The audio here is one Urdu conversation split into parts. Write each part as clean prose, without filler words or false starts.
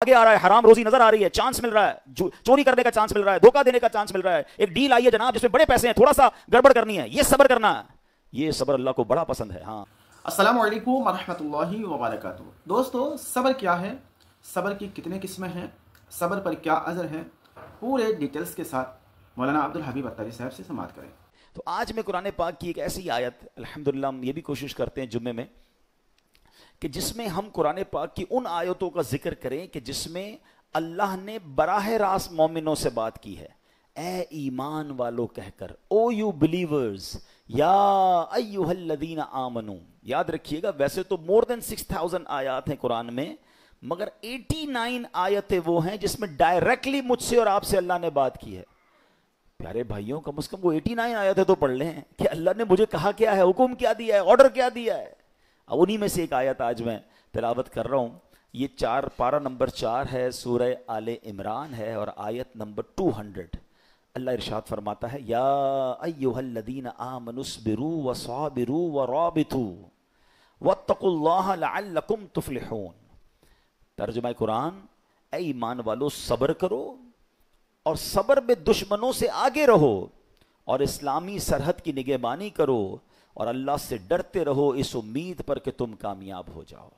آگے آ رہا ہے, حرام روزی نظر آ رہی ہے, چانس مل رہا ہے, چوری کرنے کا چانس مل رہا ہے, دھوکہ دینے کا چانس مل رہا ہے, ایک ڈیل آئی ہے جناب جس میں بڑے پیسے ہیں, تھوڑا سا گڑبڑ کرنی ہے, یہ صبر کرنا ہے, یہ صبر اللہ کو بڑا پسند ہے. ہاں, السلام علیکم ورحمۃ اللہ وبرکاتہ. دوستو, صبر کیا ہے, صبر کی کتنے قسمیں ہیں, صبر پر کیا اجر ہے, پورے ڈیٹیلز کے ساتھ مولانا عبدالحبیب اتاری صاحب سے سماعت کریں. تو آج میں قرآن پاک کی ایک ایسی آیت, الحمدللہ ہم یہ بھی کوشش کرتے ہیں جمعے میں کہ جس میں ہم قرآن پاک کی ان آیتوں کا ذکر کریں کہ جس میں اللہ نے براہ راست مومنوں سے بات کی ہے. اے ایمان والو کہہ کر, او یو بلیورز, یا ایہا الذین آمنو. یاد رکھیے گا, ویسے تو مور دین 6000 آیات ہیں قرآن میں, مگر 89 آیتیں وہ ہیں جس میں ڈائریکٹلی مجھ سے اور آپ سے اللہ نے بات کی ہے. پیارے بھائیوں, کم از کم وہ 89 آیتیں تو پڑھ لیں کہ اللہ نے مجھے کہا کیا ہے, حکم کیا دیا ہے, آرڈر کیا دیا ہے. اب انہی میں سے ایک آیت آج میں تلاوت کر رہا ہوں. یہ پارہ نمبر 4 ہے, سورہ آل عمران ہے, اور آیت نمبر 200. اللہ ارشاد فرماتا ہے, یا ایہا الذین آمنوا اصبروا وصابروا ورابطوا واتقوا اللہ لعلکم تفلحون. ترجمہ قرآن, اے ایمان والو صبر کرو اور صبر میں دشمنوں سے آگے رہو, اور اسلامی سرحد کی نگہبانی کرو, اور اللہ سے ڈرتے رہو اس امید پر کہ تم کامیاب ہو جاؤ.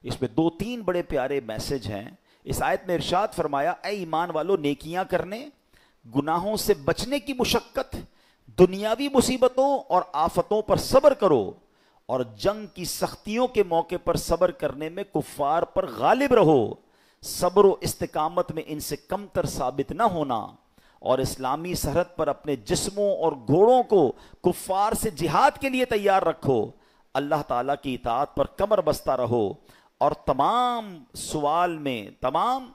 اس میں 2-3 بڑے پیارے میسج ہیں. اس آیت میں ارشاد فرمایا, اے ایمان والو نیکیاں کرنے, گناہوں سے بچنے کی مشقت, دنیاوی مصیبتوں اور آفتوں پر صبر کرو, اور جنگ کی سختیوں کے موقع پر صبر کرنے میں کفار پر غالب رہو. صبر و استقامت میں ان سے کمتر ثابت نہ ہونا, اور اسلامی سرحد پر اپنے جسموں اور گھوڑوں کو کفار سے جہاد کے لیے تیار رکھو. اللہ تعالیٰ کی اطاعت پر کمر بستہ رہو, اور تمام سوال میں, تمام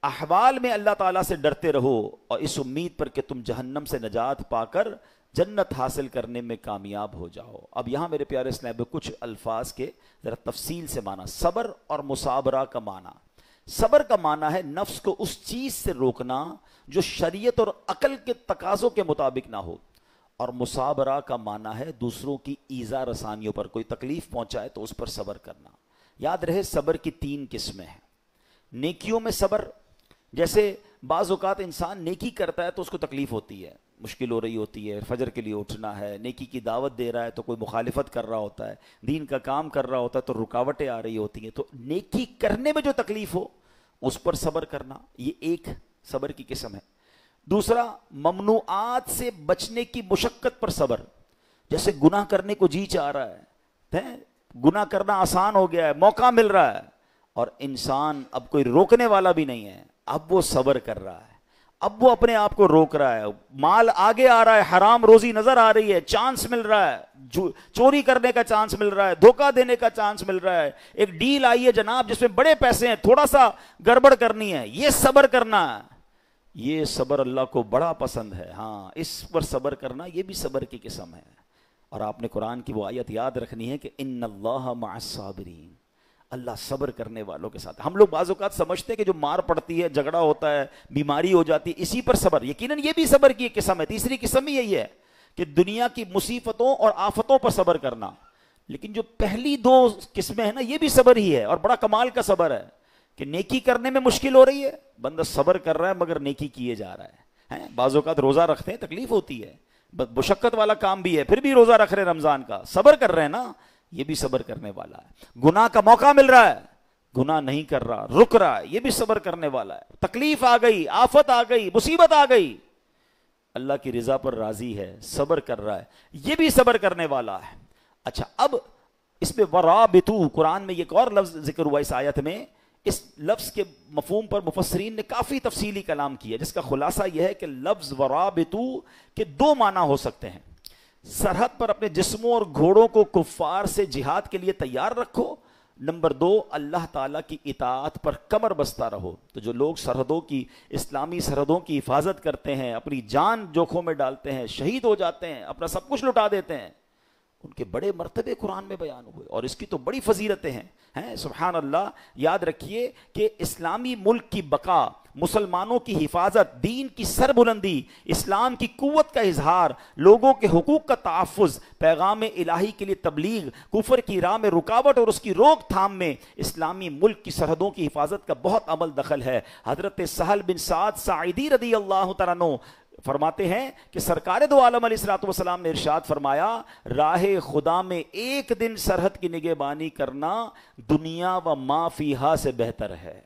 احوال میں اللہ تعالیٰ سے ڈرتے رہو, اور اس امید پر کہ تم جہنم سے نجات پا کر جنت حاصل کرنے میں کامیاب ہو جاؤ. اب یہاں میرے پیارے اسلام میں کچھ الفاظ کے ذرا تفصیل سے معنی. صبر اور مصابرہ کا معنی. صبر کا معنی ہے نفس کو اس چیز سے روکنا جو شریعت اور عقل کے تقاضوں کے مطابق نہ ہو, اور مصابرہ کا معنی ہے دوسروں کی ایذا رسانیوں پر, کوئی تکلیف پہنچائے تو اس پر صبر کرنا. یاد رہے, صبر کی 3 قسمیں ہیں. نیکیوں میں صبر, جیسے بعض اوقات انسان نیکی کرتا ہے تو اس کو تکلیف ہوتی ہے, مشکل ہو رہی ہوتی ہے, فجر کے لیے اٹھنا ہے, نیکی کی دعوت دے رہا ہے تو کوئی مخالفت کر رہا ہوتا ہے, دین کا کام کر رہا ہوتا ہے تو رکاوٹیں آ رہی ہوتی ہیں, تو نیکی کرنے میں جو تکلیف ہو اس پر صبر کرنا, یہ ایک صبر کی قسم ہے. دوسرا, ممنوعات سے بچنے کی مشقت پر صبر, جیسے گناہ کرنے کو جی چاہ رہا ہے, گناہ کرنا آسان ہو گیا ہے, موقع مل رہا ہے, اور انسان اب کوئی روکنے والا بھی نہیں ہے, اب وہ صبر کر رہا ہے, اب وہ اپنے آپ کو روک رہا ہے. مال آگے آ رہا ہے, حرام روزی نظر آ رہی ہے, چانس مل رہا ہے, چوری کرنے کا چانس مل رہا ہے, دھوکہ دینے کا چانس مل رہا ہے, ایک ڈیل آئی ہے جناب جس میں بڑے پیسے ہیں, تھوڑا سا گڑبڑ کرنی ہے, یہ صبر کرنا ہے. یہ صبر اللہ کو بڑا پسند ہے. ہاں, اس پر صبر کرنا یہ بھی صبر کی قسم ہے. اور آپ نے قرآن کی وہ آیت یاد رکھنی ہے کہ ان اللہ مع الصابرین, اللہ صبر کرنے والوں کے ساتھ. ہم لوگ بعض اوقات سمجھتے ہیں کہ جو مار پڑتی ہے, جھگڑا ہوتا ہے, بیماری ہو جاتی ہے, اسی پر صبر. یقیناً یہ بھی صبر کی ایک قسم ہے. تیسری قسم ہی یہی ہے کہ دنیا کی مصیبتوں اور آفتوں پر صبر کرنا. لیکن جو پہلی 2 قسمیں ہیں نا, یہ بھی صبر ہی ہے, اور بڑا کمال کا صبر ہے کہ نیکی کرنے میں مشکل ہو رہی ہے, بندہ صبر کر رہا ہے مگر نیکی کیے جا رہا ہے. بعض اوقات روزہ رکھتے ہیں, تکلیف ہوتی ہے, مشقت والا کام بھی ہے, پھر بھی روزہ رکھ رہے رمضان کا, صبر کر رہے ہیں نا, یہ بھی صبر کرنے والا ہے. گناہ کا موقع مل رہا ہے, گناہ نہیں کر رہا, رک رہا ہے, یہ بھی صبر کرنے والا ہے. تکلیف آ گئی, آفت آ گئی, مصیبت آ گئی, اللہ کی رضا پر راضی ہے, صبر کر رہا ہے, یہ بھی صبر کرنے والا ہے. اچھا, اب اس میں ورابطو, قرآن میں ایک اور لفظ ذکر ہوا اس آیت میں. اس لفظ کے مفہوم پر مفسرین نے کافی تفصیلی کلام کیا, جس کا خلاصہ یہ ہے کہ لفظ ورابطو کے 2 معنی ہو سکتے ہیں. سرحد پر اپنے جسموں اور گھوڑوں کو کفار سے جہاد کے لیے تیار رکھو. نمبر 2, اللہ تعالیٰ کی اطاعت پر کمر بستہ رہو. تو جو لوگ سرحدوں کی, اسلامی سرحدوں کی حفاظت کرتے ہیں, اپنی جان جوکھوں میں ڈالتے ہیں, شہید ہو جاتے ہیں, اپنا سب کچھ لٹا دیتے ہیں, ان کے بڑے مرتبے قرآن میں بیان ہوئے اور اس کی تو بڑی فضیلتیں ہیں سبحان اللہ. یاد رکھیے کہ اسلامی ملک کی بقا، مسلمانوں کی حفاظت، دین کی سربلندی، اسلام کی قوت کا اظہار، لوگوں کے حقوق کا تحفظ، پیغام الہی کے لیے تبلیغ، کفر کی راہ میں رکاوٹ اور اس کی روک تھام میں اسلامی ملک کی سرحدوں کی حفاظت کا بہت عمل دخل ہے. حضرت سہل بن سعد ساعدی رضی اللہ تعالیٰ عنہ فرماتے ہیں کہ سرکار دو عالم علیہ الصلوۃ والسلام نے ارشاد فرمایا، راہ خدا میں ایک دن سرحد کی نگہبانی کرنا دنیا و ما فیہا سے بہتر ہے.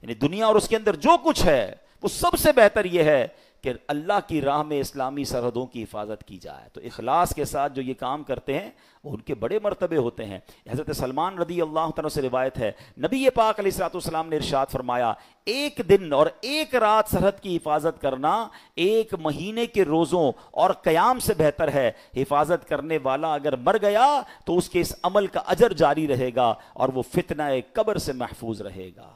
یعنی دنیا اور اس کے اندر جو کچھ ہے وہ سب سے بہتر یہ ہے کہ اللہ کی راہ میں اسلامی سرحدوں کی حفاظت کی جائے. تو اخلاص کے ساتھ جو یہ کام کرتے ہیں وہ ان کے بڑے مرتبے ہوتے ہیں. حضرت سلمان رضی اللہ تعالیٰ سے روایت ہے، نبی پاک علیہ الصلوۃ والسلام نے ارشاد فرمایا، ایک دن اور ایک رات سرحد کی حفاظت کرنا ایک مہینے کے روزوں اور قیام سے بہتر ہے. حفاظت کرنے والا اگر مر گیا تو اس کے اس عمل کا اجر جاری رہے گا اور وہ فتنہ قبر سے محفوظ رہے گا.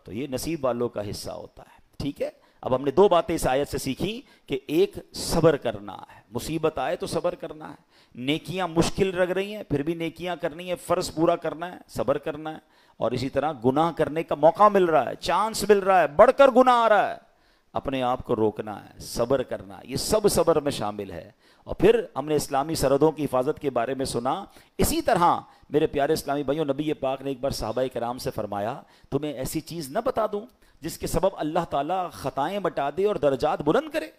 تو یہ نصیب والوں کا حصہ ہوتا ہے. ٹھیک ہے، اب ہم نے دو باتیں اس آیت سے سیکھی کہ ایک صبر کرنا ہے، مصیبت آئے تو صبر کرنا ہے. نیکیاں مشکل لگ رہی ہیں پھر بھی نیکیاں کرنی ہے، فرض پورا کرنا ہے، صبر کرنا ہے. اور اسی طرح گناہ کرنے کا موقع مل رہا ہے، چانس مل رہا ہے، بڑھ کر گناہ آ رہا ہے، اپنے آپ کو روکنا ہے، صبر کرنا ہے. یہ سب صبر میں شامل ہے. اور پھر ہم نے اسلامی سرحدوں کی حفاظت کے بارے میں سنا. اسی طرح میرے پیارے اسلامی بھائیوں، نبی پاک نے ایک بار صحابہ کرام سے فرمایا، تمہیں ایسی چیز نہ بتا دوں جس کے سبب اللہ تعالیٰ خطائیں مٹا دے اور درجات بلند کرے؟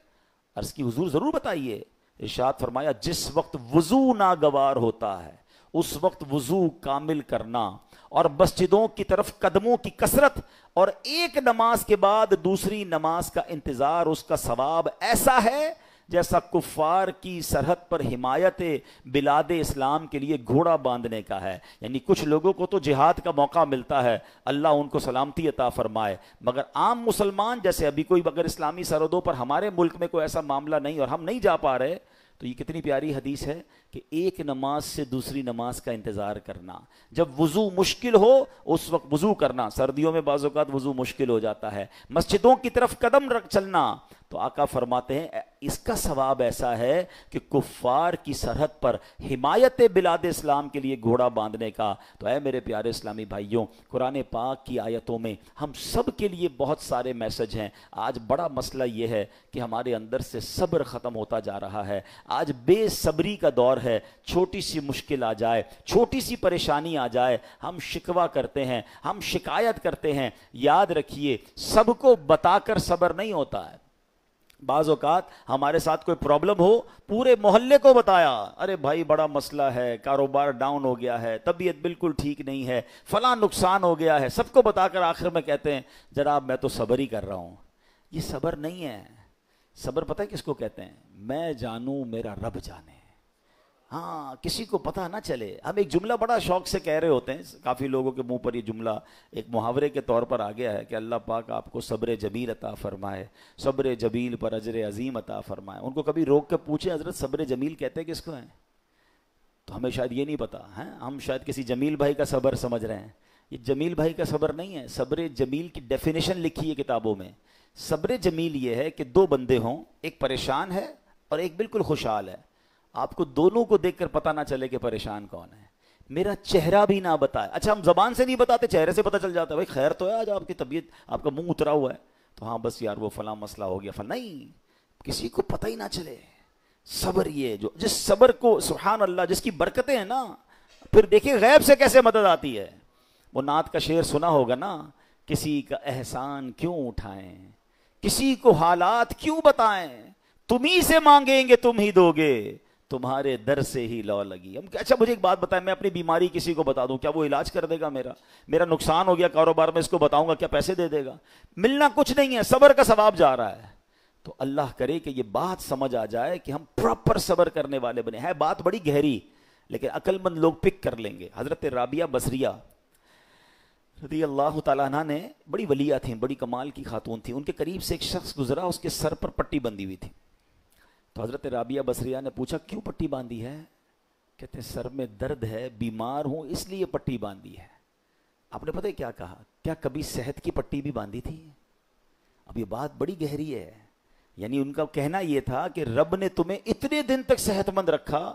عرض کی حضور ضرور بتائیے. ارشاد فرمایا، جس وقت وضو ناگوار ہوتا ہے اس وقت وضو کامل کرنا اور مسجدوں کی طرف قدموں کی کثرت اور ایک نماز کے بعد دوسری نماز کا انتظار، اس کا ثواب ایسا ہے جیسا کفار کی سرحد پر حمایت بلاد اسلام کے لیے گھوڑا باندھنے کا ہے. یعنی کچھ لوگوں کو تو جہاد کا موقع ملتا ہے، اللہ ان کو سلامتی عطا فرمائے، مگر عام مسلمان جیسے ابھی کوئی اگر اسلامی سرحدوں پر ہمارے ملک میں کوئی ایسا معاملہ نہیں اور ہم نہیں جا پا رہے، تو یہ کتنی پیاری حدیث ہے کہ ایک نماز سے دوسری نماز کا انتظار کرنا. جب وضو مشکل ہو اس وقت وضو کرنا. سردیوں میں بعض اوقات وضو مشکل ہو جاتا ہے. مسجدوں کی طرف قدم رکھ چلنا. تو آقا فرماتے ہیں اس کا ثواب ایسا ہے کہ کفار کی سرحد پر حمایت بلاد اسلام کے لیے گھوڑا باندھنے کا. تو اے میرے پیارے اسلامی بھائیوں، قرآن پاک کی آیتوں میں ہم سب کے لیے بہت سارے میسج ہیں. آج بڑا مسئلہ یہ ہے کہ ہمارے اندر سے صبر ختم ہوتا جا رہا ہے. آج بے صبری کا دور ہے. چھوٹی سی مشکل آ جائے، چھوٹی سی پریشانی آ جائے، ہم شکوہ کرتے ہیں، ہم شکایت کرتے ہیں. یاد رکھیے، سب کو بتا کر صبر نہیں ہوتا ہے. بعض اوقات ہمارے ساتھ کوئی پرابلم ہو، پورے محلے کو بتایا، ارے بھائی بڑا مسئلہ ہے، کاروبار ڈاؤن ہو گیا ہے، طبیعت بالکل ٹھیک نہیں ہے، فلاں نقصان ہو گیا ہے، سب کو بتا کر آخر میں کہتے ہیں جناب میں تو صبر ہی کر رہا ہوں. یہ صبر نہیں ہے. صبر پتہ ہے کس کو کہتے ہیں؟ میں جانوں میرا رب جانے. ہاں، کسی کو پتہ نہ چلے. ہم ایک جملہ بڑا شوق سے کہہ رہے ہوتے ہیں، کافی لوگوں کے منہ پر یہ جملہ ایک محاورے کے طور پر آ گیا ہے کہ اللہ پاک آپ کو صبر جمیل عطا فرمائے، صبر جمیل پر اجر عظیم عطا فرمائے. ان کو کبھی روک کے پوچھیں حضرت صبر جمیل کہتے ہیں کس کو ہیں؟ تو ہمیں شاید یہ نہیں پتا ہے. ہم شاید کسی جمیل بھائی کا صبر سمجھ رہے ہیں. یہ جمیل بھائی کا صبر نہیں ہے. صبر جمیل کی ڈیفینیشن لکھی ہے کتابوں میں. صبر جمیل یہ ہے کہ دو بندے ہوں، ایک پریشان ہے اور ایک بالکل خوشحال ہے. آپ کو دونوں کو دیکھ کر پتہ نہ چلے کہ پریشان کون ہے. میرا چہرہ بھی نہ بتائے. اچھا ہم زبان سے نہیں بتاتے، چہرے سے پتہ چل جاتا ہے، بھائی خیر تو ہے آج آپ کی طبیعت، آپ کا منہ اترا ہوا ہے، تو ہاں بس یار وہ فلاں مسئلہ ہو گیا فلاں. نہیں، کسی کو پتہ ہی نہ چلے. صبر یہ جو جس صبر کو سبحان اللہ جس کی برکتیں ہیں نا، پھر دیکھیں غیب سے کیسے مدد آتی ہے. وہ نعت کا شعر سنا ہوگا نا، کسی کا احسان کیوں اٹھائیں، کسی کو حالات کیوں بتائیں، تم ہی سے مانگیں گے تم ہی دو گے، تمہارے در سے ہی لو لگی. اچھا مجھے ایک بات بتائیں، میں اپنی بیماری کسی کو بتا دوں، کیا وہ علاج کر دے گا؟ میرا نقصان ہو گیا کاروبار میں، اس کو بتاؤں گا کیا پیسے دے دے گا؟ ملنا کچھ نہیں ہے، صبر کا ثواب جا رہا ہے. تو اللہ کرے کہ یہ بات سمجھ آ جائے کہ ہم پراپر صبر کرنے والے بنے. ہے بات بڑی گہری لیکن عقل مند لوگ پک کر لیں گے. حضرت رابعہ بصریہ رضی اللہ تعالیٰ عنہ نے بڑی ولیہ تھیں، بڑی کمال کی خاتون تھیں. ان کے قریب سے ایک شخص گزرا، اس کے سر پر پٹی بندھی ہوئی تھی. تو حضرت رابعہ بصریہ نے پوچھا کیوں پٹی باندھی ہے؟ کہتے ہیں سر میں درد ہے، بیمار ہوں اس لیے پٹی باندھی ہے. آپ نے پتہ کیا کہا؟ کیا کبھی صحت کی پٹی بھی باندھی تھی؟ اب یہ بات بڑی گہری ہے. یعنی ان کا کہنا یہ تھا کہ رب نے تمہیں اتنے دن تک صحت مند رکھا